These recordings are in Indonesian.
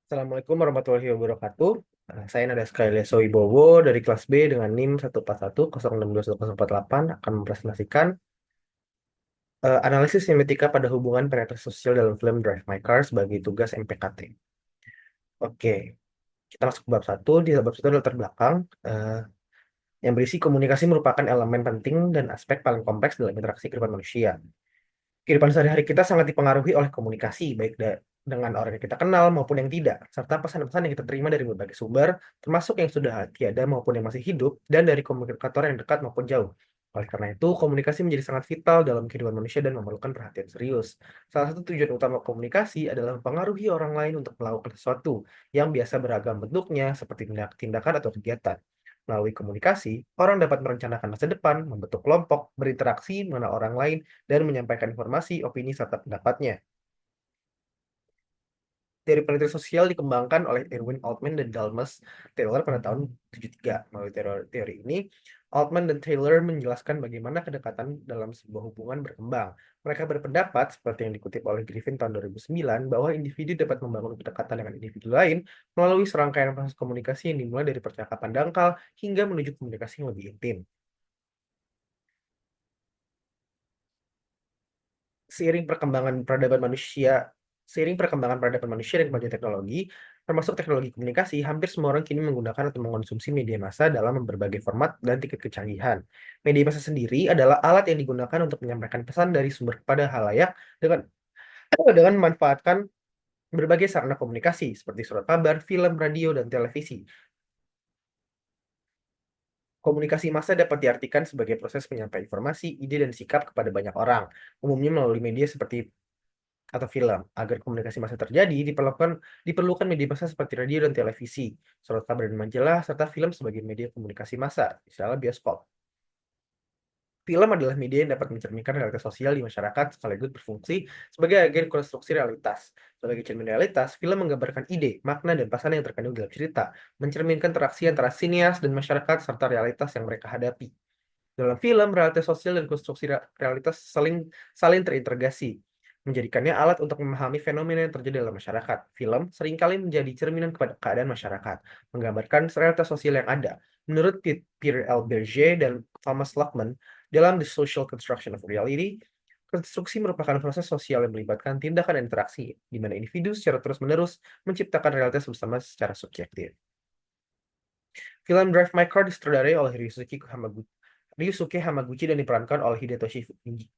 Assalamualaikum warahmatullahi wabarakatuh. Saya Nada Skyleso Wibowo dari kelas B dengan NIM 141062108 akan mempresentasikan analisis semiotika pada hubungan penetrasi sosial dalam film Drive My Car sebagai tugas MPKT. Oke, kita masuk ke bab 1. Di bab 1 adalah latar belakang yang berisi komunikasi merupakan elemen penting dan aspek paling kompleks dalam interaksi kehidupan manusia. Kehidupan sehari-hari kita sangat dipengaruhi oleh komunikasi, baik dengan orang yang kita kenal maupun yang tidak, serta pesan-pesan yang kita terima dari berbagai sumber, termasuk yang sudah tiada maupun yang masih hidup, dan dari komunikator yang dekat maupun jauh. Oleh karena itu, komunikasi menjadi sangat vital dalam kehidupan manusia dan memerlukan perhatian serius. Salah satu tujuan utama komunikasi adalah mempengaruhi orang lain untuk melakukan sesuatu yang biasa beragam bentuknya, seperti tindakan atau kegiatan. Melalui komunikasi, orang dapat merencanakan masa depan, membentuk kelompok, berinteraksi, mengenal orang lain, dan menyampaikan informasi, opini, serta pendapatnya. Teori penelitian sosial dikembangkan oleh Irwin Altman dan Dalmas Taylor pada tahun 73. Melalui teori ini, Altman dan Taylor menjelaskan bagaimana kedekatan dalam sebuah hubungan berkembang. Mereka berpendapat, seperti yang dikutip oleh Griffin tahun 2009, bahwa individu dapat membangun kedekatan dengan individu lain melalui serangkaian proses komunikasi yang dimulai dari percakapan dangkal hingga menuju komunikasi yang lebih intim. seiring perkembangan peradaban manusia, Seiring perkembangan peradaban manusia dan kemajuan teknologi, termasuk teknologi komunikasi, hampir semua orang kini menggunakan atau mengonsumsi media massa dalam berbagai format dan tingkat kecanggihan. Media massa sendiri adalah alat yang digunakan untuk menyampaikan pesan dari sumber kepada halayak dengan dengan memanfaatkan berbagai sarana komunikasi seperti surat kabar, film, radio, dan televisi. Komunikasi massa dapat diartikan sebagai proses penyampaian informasi, ide, dan sikap kepada banyak orang, umumnya melalui media seperti atau film. Agar komunikasi massa terjadi, diperlukan media massa seperti radio dan televisi, surat kabar dan majalah, serta film sebagai media komunikasi massa, misalnya bioskop. Film adalah media yang dapat mencerminkan realitas sosial di masyarakat sekaligus berfungsi sebagai agen konstruksi realitas. Sebagai cermin realitas, film menggambarkan ide, makna, dan pasangan yang terkandung dalam cerita, mencerminkan interaksi antara sinias dan masyarakat serta realitas yang mereka hadapi. Dalam film, realitas sosial dan konstruksi realitas saling terintegrasi, menjadikannya alat untuk memahami fenomena yang terjadi dalam masyarakat. Film seringkali menjadi cerminan kepada keadaan masyarakat, menggambarkan realitas sosial yang ada. Menurut Pierre L. Berger dan Thomas Luckman, dalam The Social Construction of Reality, konstruksi merupakan proses sosial yang melibatkan tindakan dan interaksi, di mana individu secara terus-menerus menciptakan realitas bersama secara subjektif. Film Drive My Car disutradarai oleh Ryusuke Hamaguchi dan diperankan oleh Hidetoshi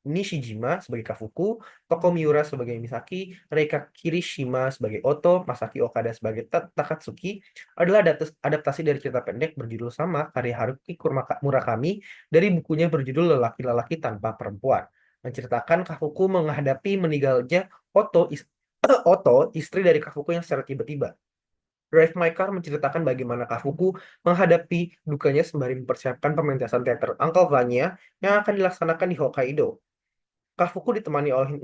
Nishijima sebagai Kafuku, Toko Miura sebagai Misaki, Reika Kirishima sebagai Oto, Masaki Okada sebagai Takatsuki adalah adaptasi dari cerita pendek berjudul sama karya Haruki Murakami dari bukunya berjudul Lelaki-lelaki Tanpa Perempuan, menceritakan Kafuku menghadapi meninggalnya Oto, istri dari Kafuku yang secara tiba-tiba. Drive My Car menceritakan bagaimana Kafuku menghadapi dukanya sembari mempersiapkan pementasan teater Uncle Vanya yang akan dilaksanakan di Hokkaido. Kafuku ditemani oleh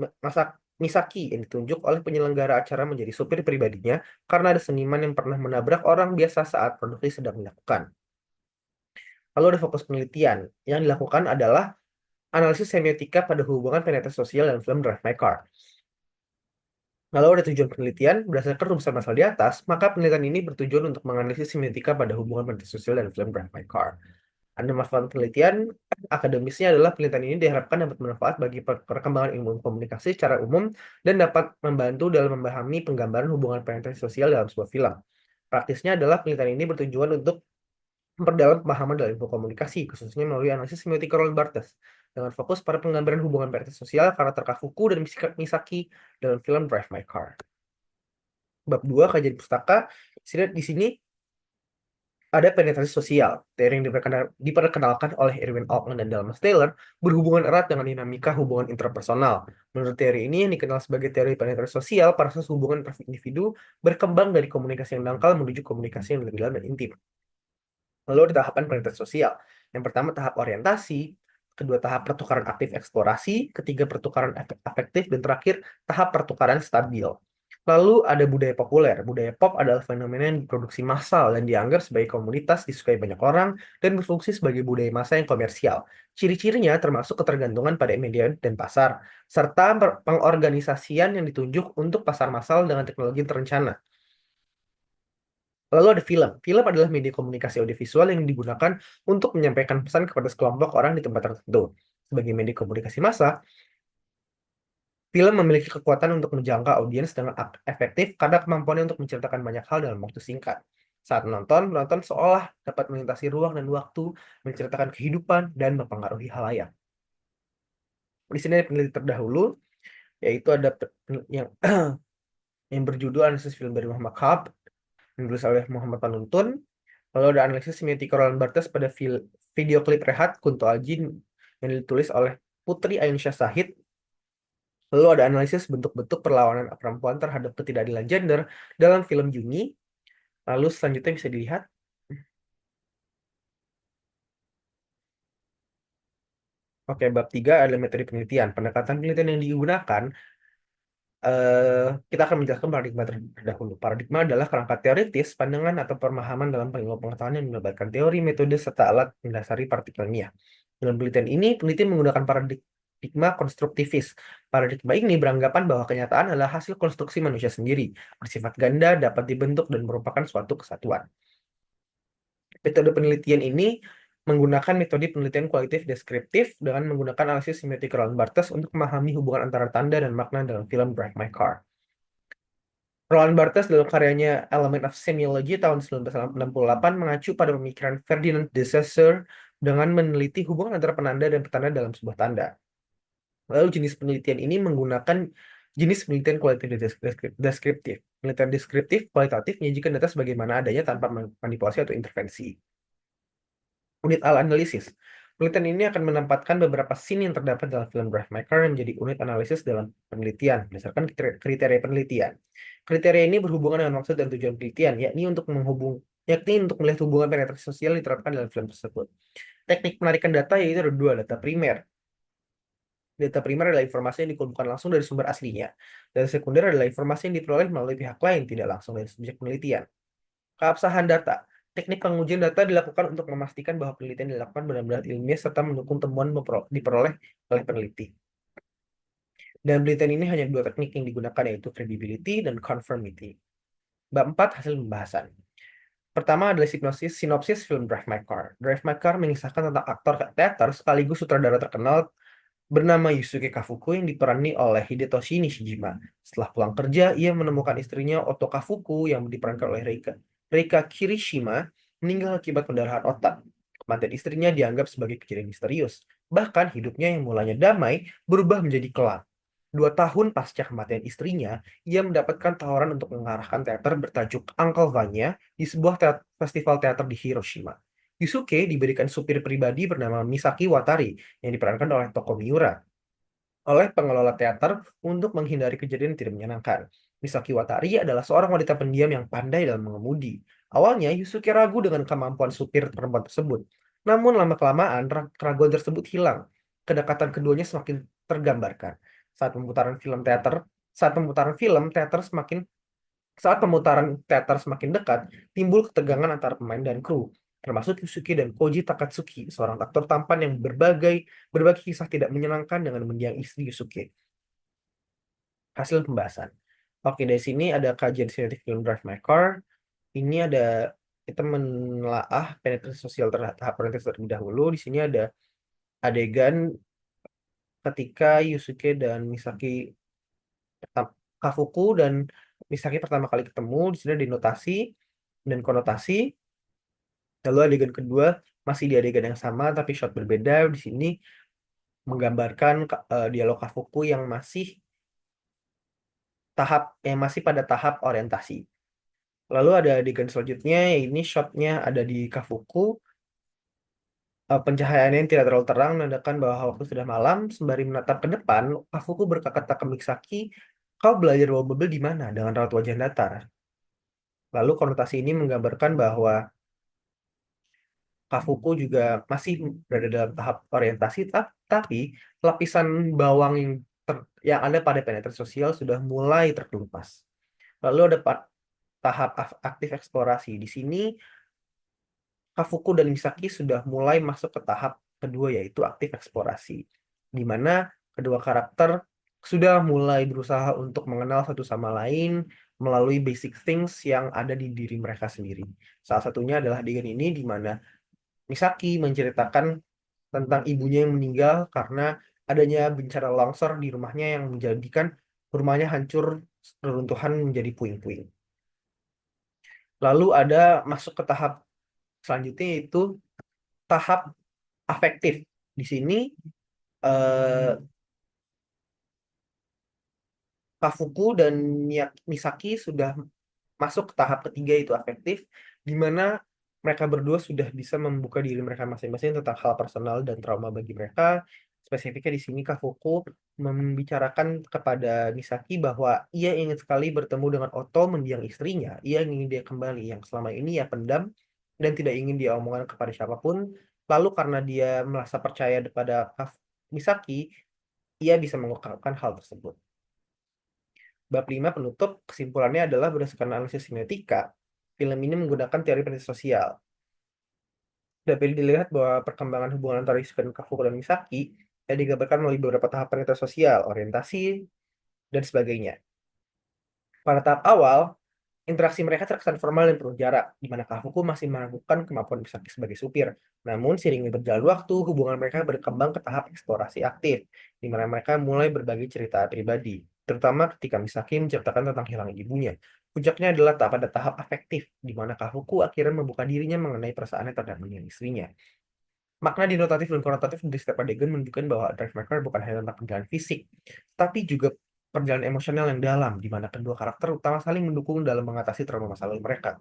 Misaki yang ditunjuk oleh penyelenggara acara menjadi supir pribadinya karena ada seniman yang pernah menabrak orang biasa saat produksi sedang dilakukan. Lalu ada fokus penelitian. Yang dilakukan adalah analisis semiotika pada hubungan penetrasi sosial dalam film Drive My Car. Kalau ada tujuan penelitian berdasarkan rumusan masalah di atas, maka penelitian ini bertujuan untuk menganalisis semiotika pada hubungan penetrasi sosial dan film Drive My Car. Ada manfaat penelitian akademisnya adalah penelitian ini diharapkan dapat bermanfaat bagi perkembangan ilmu komunikasi secara umum dan dapat membantu dalam memahami penggambaran hubungan penetrasi sosial dalam sebuah film. Praktisnya adalah penelitian ini bertujuan untuk memperdalam pemahaman dalam ilmu komunikasi, khususnya melalui analisis semiotika Roland Barthes, dengan fokus pada penggambaran hubungan penetrasi sosial karakter Kafuku dan Misaki dalam film Drive My Car. Bab 2 kajian pustaka. Di sini ada penetrasi sosial. Teori yang diperkenalkan oleh Irwin Altman dan Dalmas Taylor berhubungan erat dengan dinamika hubungan interpersonal. Menurut teori ini yang dikenal sebagai teori penetrasi sosial, proses hubungan individu berkembang dari komunikasi yang dangkal menuju komunikasi yang lebih dalam dan intim. Lalu ada tahapan penetrasi sosial. Yang pertama tahap orientasi, kedua tahap pertukaran aktif eksplorasi, ketiga pertukaran afektif, dan terakhir tahap pertukaran stabil. Lalu ada budaya populer. Budaya pop adalah fenomena yang diproduksi massal dan dianggap sebagai komunitas disukai banyak orang dan berfungsi sebagai budaya massa yang komersial. Ciri-cirinya termasuk ketergantungan pada media dan pasar, serta pengorganisasian yang ditunjuk untuk pasar massal dengan teknologi terencana. Lalu ada film. Film adalah media komunikasi audiovisual yang digunakan untuk menyampaikan pesan kepada sekelompok orang di tempat tertentu. Sebagai media komunikasi massa, film memiliki kekuatan untuk menjangkau audiens dengan efektif karena kemampuannya untuk menceritakan banyak hal dalam waktu singkat. Saat menonton, penonton seolah dapat melintasi ruang dan waktu, menceritakan kehidupan, dan mempengaruhi halayak. Di sini ada peneliti terdahulu, yaitu ada yang yang berjudul Analisis Film dari Muhammad Khab, ditulis oleh Muhammad Panuntun. Lalu ada analisis semiotika Roland Barthes pada video klip Rehat Kunto Aji yang ditulis oleh Putri Aisyah Shahid. Lalu ada analisis bentuk-bentuk perlawanan perempuan terhadap ketidakadilan gender dalam film Juni. Lalu selanjutnya bisa dilihat. Oke, bab 3 adalah metode penelitian. Pendekatan penelitian yang digunakan, kita akan menjelaskan paradigma terdahulu. Paradigma adalah kerangka teoritis, pandangan atau pemahaman dalam ilmu pengetahuan yang melibatkan teori, metode, serta alat mendasari partikel ilmiah. Dalam penelitian ini, peneliti menggunakan paradigma konstruktivis. Paradigma ini beranggapan bahwa kenyataan adalah hasil konstruksi manusia sendiri, bersifat ganda, dapat dibentuk, dan merupakan suatu kesatuan. Metode penelitian ini menggunakan metode penelitian kualitatif deskriptif dengan menggunakan analisis semiotik Roland Barthes untuk memahami hubungan antara tanda dan makna dalam film Drive My Car. Roland Barthes dalam karyanya Element of Semiology tahun 1968 mengacu pada pemikiran Ferdinand de Saussure dengan meneliti hubungan antara penanda dan petanda dalam sebuah tanda. Lalu jenis penelitian ini menggunakan jenis penelitian kualitatif deskriptif. Penelitian deskriptif kualitatif menyajikan data sebagaimana adanya tanpa manipulasi atau intervensi. Unit analisis. Penelitian ini akan menempatkan beberapa scene yang terdapat dalam film Drive My Car menjadi unit analisis dalam penelitian berdasarkan kriteria penelitian. Kriteria ini berhubungan dengan maksud dan tujuan penelitian, yakni untuk melihat hubungan penetrasi sosial yang diterapkan dalam film tersebut. Teknik penarikan data yaitu ada dua, data primer. Data primer adalah informasi yang dikumpulkan langsung dari sumber aslinya. Data sekunder adalah informasi yang diperoleh melalui pihak lain, tidak langsung dari subjek penelitian. Keabsahan data. Teknik pengujian data dilakukan untuk memastikan bahwa penelitian dilakukan benar-benar ilmiah serta mendukung temuan diperoleh oleh peneliti. Dan penelitian ini hanya dua teknik yang digunakan, yaitu credibility dan conformity. Bab 4, hasil pembahasan. Pertama adalah sinopsis film Drive My Car. Drive My Car mengisahkan tentang aktor teater sekaligus sutradara terkenal bernama Yusuke Kafuku yang diperani oleh Hidetoshi Nishijima. Setelah pulang kerja, ia menemukan istrinya Oto Kafuku yang diperankan oleh Reika Kirishima meninggal akibat pendarahan otak. Kematian istrinya dianggap sebagai kejadian misterius. Bahkan hidupnya yang mulanya damai berubah menjadi kelam. 2 tahun pasca kematian istrinya, ia mendapatkan tawaran untuk mengarahkan teater bertajuk Uncle Vanya di sebuah festival teater di Hiroshima. Yusuke diberikan supir pribadi bernama Misaki Watari yang diperankan oleh Toko Miura oleh pengelola teater untuk menghindari kejadian yang tidak menyenangkan. Misaki Watari adalah seorang wanita pendiam yang pandai dalam mengemudi. Awalnya Yusuke ragu dengan kemampuan supir perempuan tersebut. Namun lama-kelamaan keraguan tersebut hilang. Kedekatan keduanya semakin tergambarkan. Saat pemutaran film teater, saat pemutaran film teater semakin saat pemutaran teater semakin dekat, timbul ketegangan antara pemain dan kru, termasuk Yusuke dan Koji Takatsuki, seorang aktor tampan yang berbagi kisah tidak menyenangkan dengan mendiang istri Yusuke. Hasil pembahasan. Oke, dari sini ada kajian sintetik film Drive My Car. Ini ada kita menelaah penetrasi sosial tahap penetrasi terlebih dahulu. Di sini ada adegan ketika Yusuke dan Kafuku dan Misaki pertama kali ketemu. Di sini ada notasi dan konotasi. Lalu adegan kedua masih di adegan yang sama tapi shot berbeda. Di sini menggambarkan dialog Kafuku yang masih pada tahap orientasi. Lalu ada adegan selanjutnya, ini shotnya ada di Kafuku. Pencahayaannya yang tidak terlalu terang menandakan bahwa waktu sudah malam. Sembari menatap ke depan, Kafuku berkata ke Misaki, "Kau belajar bawa mobil di mana?" dengan raut wajah datar. Lalu konotasi ini menggambarkan bahwa Kafuku juga masih berada dalam tahap orientasi, tapi lapisan bawang yang ada pada penetrasi sosial sudah mulai terkelupas. Lalu ada tahap aktif eksplorasi. Di sini Kafuku dan Misaki sudah mulai masuk ke tahap kedua, yaitu aktif eksplorasi, di mana kedua karakter sudah mulai berusaha untuk mengenal satu sama lain melalui basic things yang ada di diri mereka sendiri. Salah satunya adalah adegan ini di mana Misaki menceritakan tentang ibunya yang meninggal karena adanya bencana longsor di rumahnya yang menjadikan rumahnya hancur, reruntuhan menjadi puing-puing. Lalu ada masuk ke tahap selanjutnya yaitu tahap afektif. Di sini eh, Kafuku dan Misaki sudah masuk ke tahap ketiga itu afektif, di mana mereka berdua sudah bisa membuka diri mereka masing-masing tentang hal personal dan trauma bagi mereka. Spesifiknya di sini Kafuku membicarakan kepada Misaki bahwa ia ingin sekali bertemu dengan Oto mendiang istrinya. Ia ingin dia kembali yang selama ini ia pendam dan tidak ingin dia omongan kepada siapapun. Lalu karena dia merasa percaya kepada Misaki, ia bisa mengungkapkan hal tersebut. Bab 5 penutup kesimpulannya adalah berdasarkan analisis semiotika, film ini menggunakan teori penelitian sosial. Dapat dilihat bahwa perkembangan hubungan antara Isuka dan Kafuku dan Misaki yang digambarkan melalui beberapa tahap penelitian sosial, orientasi, dan sebagainya. Pada tahap awal, interaksi mereka terkesan formal dan penuh jarak, di mana Kafuku masih meragukan kemampuan Misaki sebagai supir. Namun, seiring berjalan waktu, hubungan mereka berkembang ke tahap eksplorasi aktif, di mana mereka mulai berbagi cerita pribadi, terutama ketika Misaki menceritakan tentang hilang ibunya. Puncaknya adalah pada tahap afektif, di mana Kafuku akhirnya membuka dirinya mengenai perasaannya terhadap mendiang istrinya. Makna denotatif dan konotatif dari setiap adegan menunjukkan bahwa drive maker bukan hanya tentang perjalanan fisik, tapi juga perjalanan emosional yang dalam, di mana kedua karakter utama saling mendukung dalam mengatasi trauma masa lalu mereka.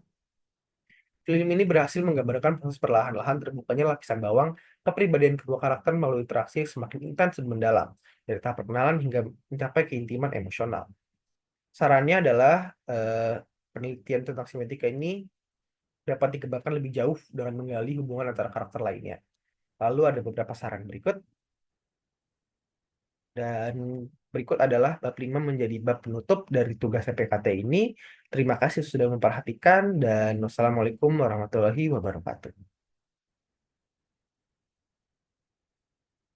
Film ini berhasil menggambarkan proses perlahan-lahan terbukanya lapisan bawang kepribadian kedua karakter melalui interaksi yang semakin intens dan mendalam, dari tahap perkenalan hingga mencapai keintiman emosional. Sarannya adalah eh, penelitian tentang semiotika ini dapat dikembangkan lebih jauh dengan menggali hubungan antara karakter lainnya. Lalu ada beberapa saran berikut. Dan berikut adalah bab 5 menjadi bab penutup dari tugas PKT ini. Terima kasih sudah memperhatikan dan wassalamualaikum warahmatullahi wabarakatuh.